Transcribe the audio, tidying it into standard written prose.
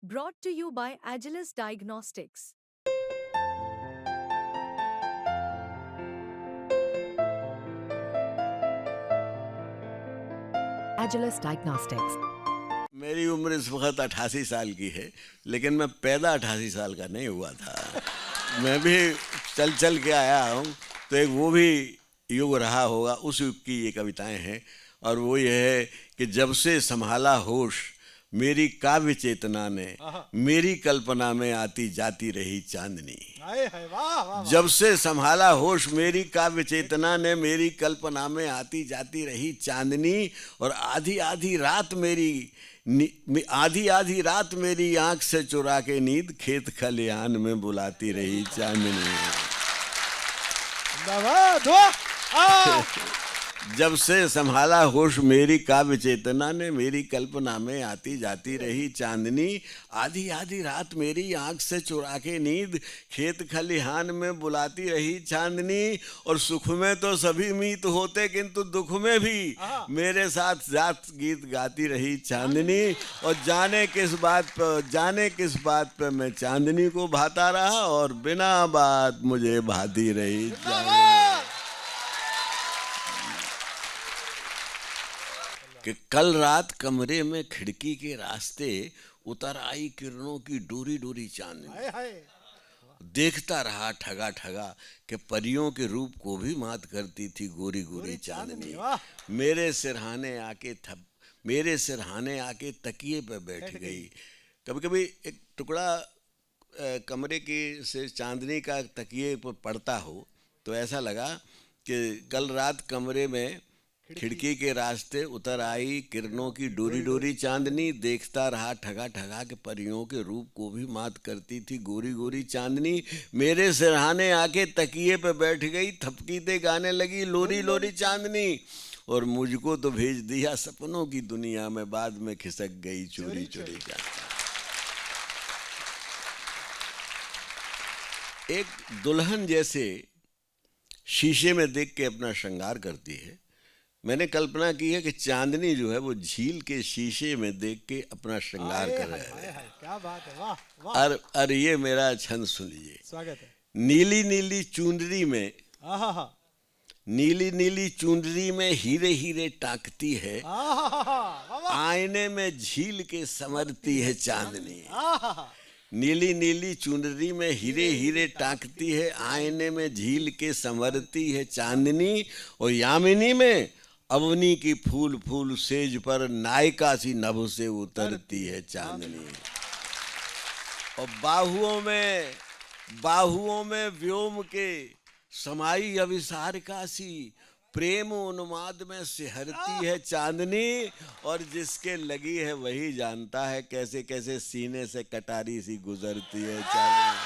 Brought to you by Agilus Diagnostics. Agilus Diagnostics. मेरी उम्र इस वक्त 88 साल की है, लेकिन मैं पैदा 88 साल का नहीं हुआ था। मैं भी चल चल के आया हूँ, तो एक वो भी युग रहा होगा, उस युग की ये कविताएं हैं। और वो ये है कि जब से संभाला होश मेरी काव्य चेतना ने, मेरी कल्पना में आती जाती रही चांदनी। जब से संभाला होश मेरी काव्य चेतना ने, मेरी कल्पना में आती जाती रही चांदनी। और आधी आधी रात मेरी आंख से चुरा के नींद खेत खलिहान में बुलाती रही चांदनी। जब से संभाला होश मेरी काव्य चेतना ने, मेरी कल्पना में आती जाती रही चांदनी। आधी आधी रात मेरी आंख से चुरा के नींद खेत खलिहान में बुलाती रही चांदनी। और सुख में तो सभी मीत होते, किंतु दुख में भी मेरे साथ जात गीत गाती रही चांदनी। और जाने किस बात पे मैं चांदनी को भाता रहा, और बिना बात मुझे भाती रही चांदनी। कि कल रात कमरे में खिड़की के रास्ते उतर आई किरणों की डोरी डोरी चांदनी। देखता रहा ठगा ठगा कि परियों के रूप को भी मात करती थी गोरी गोरी चांदनी। मेरे सिरहाने आके तकिए पे बैठ गई। कभी कभी एक टुकड़ा कमरे की से चांदनी का तकिए पर पड़ता हो तो ऐसा लगा कि कल रात कमरे में खिड़की के रास्ते उतर आई किरणों की डोरी डोरी चांदनी। देखता रहा ठगा ठगा के परियों के रूप को भी मात करती थी गोरी गोरी चांदनी। मेरे सिरहाने आके तकिए पे बैठ गई, थपकीते गाने लगी लोरी लोरी चांदनी। और मुझको तो भेज दिया सपनों की दुनिया में, बाद में खिसक गई चोरी चोरी चांदनी। एक दुल्हन जैसे शीशे में देख के अपना श्रृंगार करती है, मैंने कल्पना की है कि चांदनी जो है वो झील के शीशे में देख के अपना श्रृंगार कर रहा है। क्या बात है, वाह वाह। और ये मेरा छंद सुन लीजिए। स्वागत है। नीली नीली चुनरी में, नीली नीली चुनरी में हीरे हीरे टाकती है, आईने में झील के संवरती है चांदनी। नीली नीली चुनरी में हीरे हीरे टाकती है, आईने में झील के संवरती है चांदनी। और यामिनी में अवनी की फूल फूल सेज पर नायिका सी नभ से उतरती है चांदनी। और बाहुओं में व्योम के समाई अविसारिका सी प्रेम उन्माद में सिहरती है चांदनी। और जिसके लगी है वही जानता है कैसे कैसे सीने से कटारी सी गुजरती है चांदनी।